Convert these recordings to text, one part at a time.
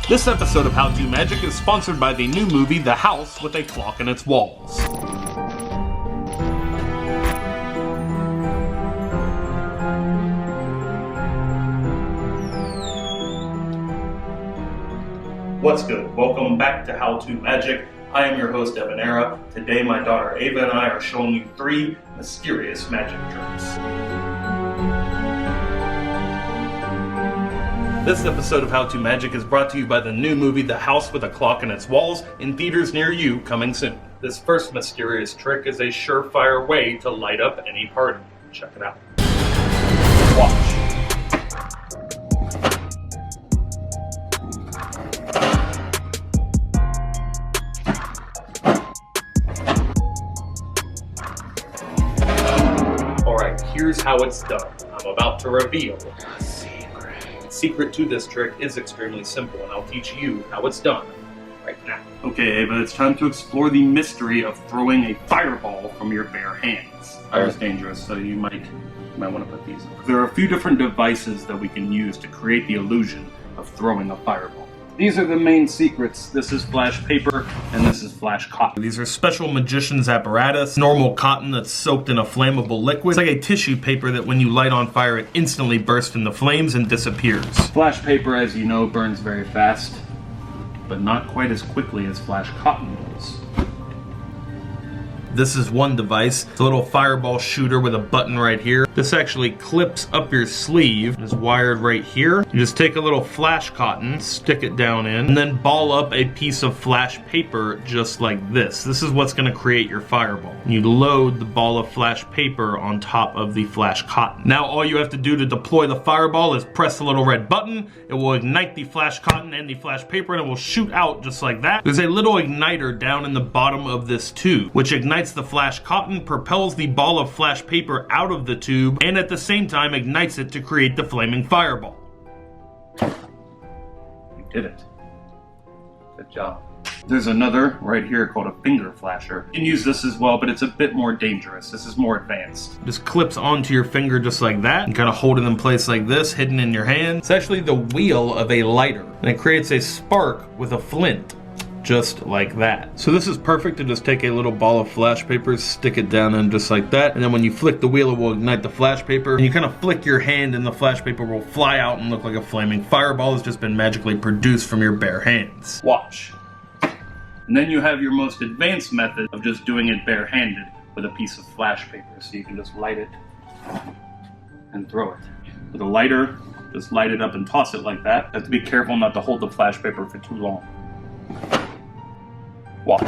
This episode of How To Magic is sponsored by the new movie The House with a Clock in Its Walls. What's good? Welcome back to How To Magic. I am your host, Evan Era. Today my daughter Ava and I are showing you 3 mysterious magic tricks. This episode of How To Magic is brought to you by the new movie The House with a Clock in Its Walls, in theaters near you, coming soon. This first mysterious trick is a surefire way to light up any party. Check it out. Watch. Alright, here's how it's done. I'm about to reveal a secret. The secret to this trick is extremely simple, and I'll teach you how it's done right now. Okay, Ava, it's time to explore the mystery of throwing a fireball from your bare hands. Fire is dangerous, so you might want to put these in. There are a few different devices that we can use to create the illusion of throwing a fireball. These are the main secrets. This is flash paper, and this is flash cotton. These are special magician's apparatus, normal cotton that's soaked in a flammable liquid. It's like a tissue paper that when you light on fire, it instantly bursts into flames and disappears. Flash paper, as you know, burns very fast, but not quite as quickly as flash cotton does. This is one device. It's a little fireball shooter with a button right here. This actually clips up your sleeve. It's wired right here. You just take a little flash cotton, stick it down in, and then ball up a piece of flash paper just like this. This is what's going to create your fireball. You load the ball of flash paper on top of the flash cotton. Now all you have to do to deploy the fireball is press the little red button. It will ignite the flash cotton and the flash paper, and it will shoot out just like that. There's a little igniter down in the bottom of this tube, which ignites the flash cotton, propels the ball of flash paper out of the tube, and at the same time ignites it to create the flaming fireball. You did it. Good job. There's another right here called a finger flasher. You can use this as well, but it's a bit more dangerous. This is more advanced. Just clips onto your finger just like that. You kind of hold it in place like this, hidden in your hand. It's actually the wheel of a lighter, and it creates a spark with a flint. Just like that. So this is perfect to just take a little ball of flash paper, stick it down in just like that, and then when you flick the wheel, it will ignite the flash paper, and you kind of flick your hand and the flash paper will fly out and look like a flaming fireball has just been magically produced from your bare hands. Watch. And then you have your most advanced method of just doing it barehanded with a piece of flash paper. So you can just light it and throw it. With a lighter, just light it up and toss it like that. You have to be careful not to hold the flash paper for too long. Watch.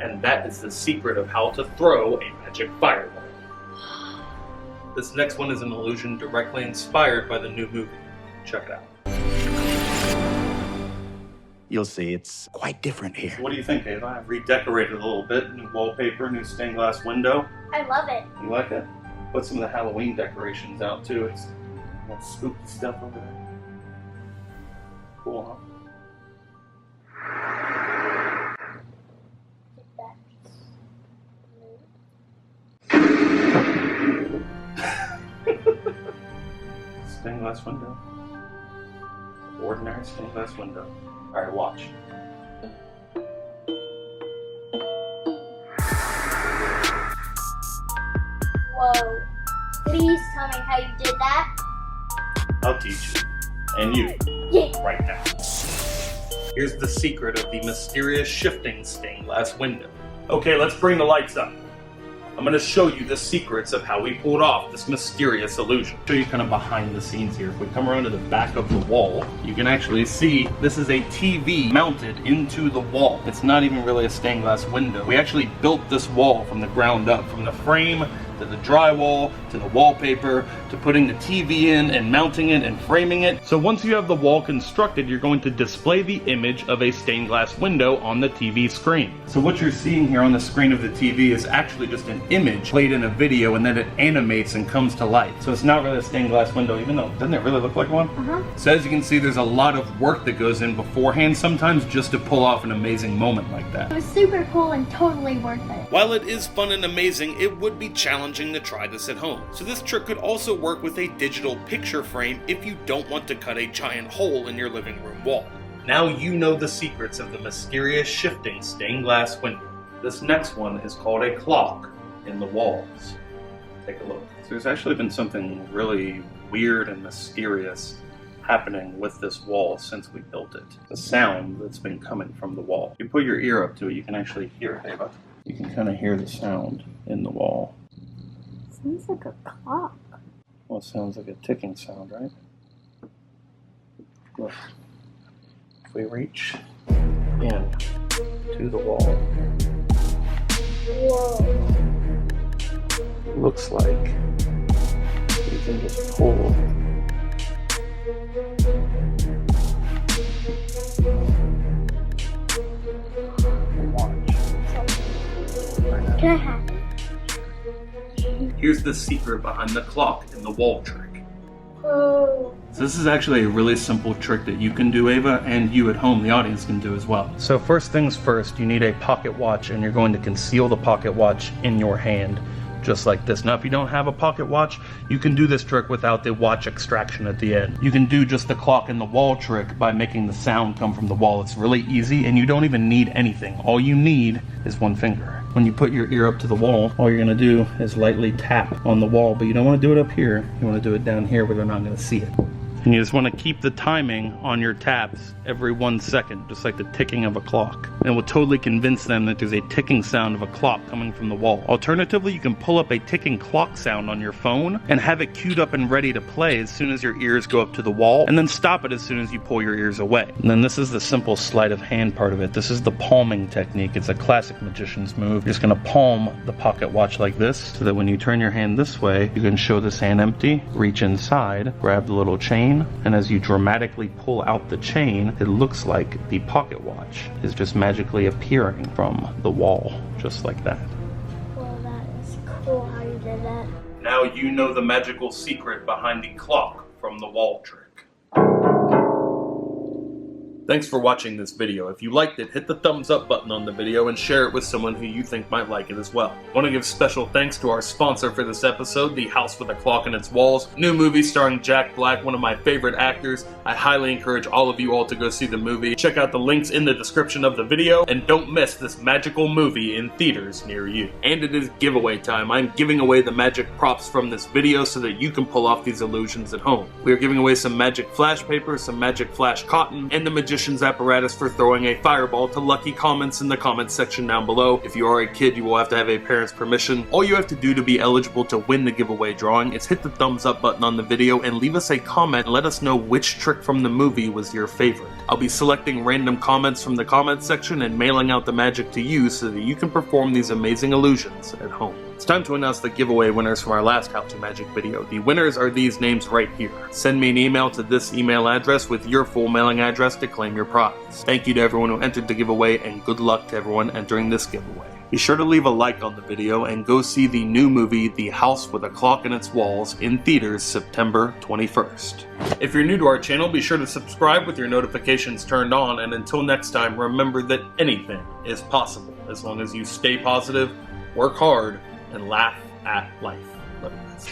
And that is the secret of how to throw a magic fireball. This next one is an illusion directly inspired by the new movie. Check it out. You'll see, it's quite different here. What do you think, Ava? I've redecorated a little bit. New wallpaper, new stained glass window. I love it. You like it? Put some of the Halloween decorations out too. It's that spooky stuff over there. Cool, huh? Stained glass window. Ordinary stained glass window. Alright, watch. Whoa. Please tell me how you did that. I'll teach you. And you. Yeah. Right now. Here's the secret of the mysterious shifting stained glass window. Okay, let's bring the lights up. I'm going to show you the secrets of how we pulled off this mysterious illusion. Show you kind of behind the scenes here. If we come around to the back of the wall, you can actually see this is a TV mounted into the wall. It's not even really a stained glass window. We actually built this wall from the ground up, from the frame to the drywall to the wallpaper to putting the TV in and mounting it and framing it. So once you have the wall constructed, you're going to display the image of a stained glass window on the TV screen. So what you're seeing here on the screen of the TV is actually just an image played in a video, and then it animates and comes to life. So it's not really a stained glass window, even though, doesn't it really look like one? So as you can see, there's a lot of work that goes in beforehand sometimes just to pull off an amazing moment like that. It was super cool and totally worth it. While it is fun and amazing, it would be challenging to try this at home. So this trick could also work with a digital picture frame if you don't want to cut a giant hole in your living room wall. Now you know the secrets of the mysterious shifting stained glass window. This next one is called a clock in the walls. Take a look. So there's actually been something really weird and mysterious happening with this wall since we built it. The sound that's been coming from the wall. If you put your ear up to it, you can actually hear it, Ava. You can kind of hear the sound in the wall. Sounds like a clock. Well, it sounds like a ticking sound, right? Look. If we reach in to the wall, Whoa. looks like we can just pull. Can I have it? Here's the secret behind the clock in the wall trick. Oh. So this is actually a really simple trick that you can do, Ava, and you at home, the audience, can do as well. So first things first, you need a pocket watch, and you're going to conceal the pocket watch in your hand, just like this. Now, if you don't have a pocket watch, you can do this trick without the watch extraction at the end. You can do just the clock in the wall trick by making the sound come from the wall. It's really easy, and you don't even need anything. All you need is one finger. When you put your ear up to the wall, all you're gonna do is lightly tap on the wall, but you don't wanna do it up here. You wanna do it down here where they're not gonna see it. And you just want to keep the timing on your taps every 1 second, just like the ticking of a clock. And it will totally convince them that there's a ticking sound of a clock coming from the wall. Alternatively, you can pull up a ticking clock sound on your phone and have it queued up and ready to play as soon as your ears go up to the wall, and then stop it as soon as you pull your ears away. And then this is the simple sleight of hand part of it. This is the palming technique. It's a classic magician's move. You're just going to palm the pocket watch like this, so that when you turn your hand this way, you can show this hand empty, reach inside, grab the little chain, and as you dramatically pull out the chain, it looks like the pocket watch is just magically appearing from the wall, just like that. Well, that is cool how you did that. Now you know the magical secret behind the clock from the wall trick. Thanks for watching this video. If you liked it, hit the thumbs up button on the video and share it with someone who you think might like it as well. I want to give special thanks to our sponsor for this episode, The House with a Clock in Its Walls. New movie starring Jack Black, one of my favorite actors. I highly encourage all of you all to go see the movie. Check out the links in the description of the video, and don't miss this magical movie in theaters near you. And it is giveaway time. I'm giving away the magic props from this video so that you can pull off these illusions at home. We are giving away some magic flash paper, some magic flash cotton, and the magician's apparatus for throwing a fireball to lucky comments in the comments section down below. If you are a kid, you will have to have a parent's permission. All you have to do to be eligible to win the giveaway drawing is hit the thumbs up button on the video and leave us a comment and let us know which trick from the movie was your favorite. I'll be selecting random comments from the comments section and mailing out the magic to you so that you can perform these amazing illusions at home. It's time to announce the giveaway winners from our last How to Magic video. The winners are these names right here. Send me an email to this email address with your full mailing address to claim your prize. Thank you to everyone who entered the giveaway, and good luck to everyone entering this giveaway. Be sure to leave a like on the video and go see the new movie The House with a Clock in Its Walls in theaters September 21st. If you're new to our channel, be sure to subscribe with your notifications turned on, and until next time, remember that anything is possible as long as you stay positive, work hard, and laugh at life. Love you guys.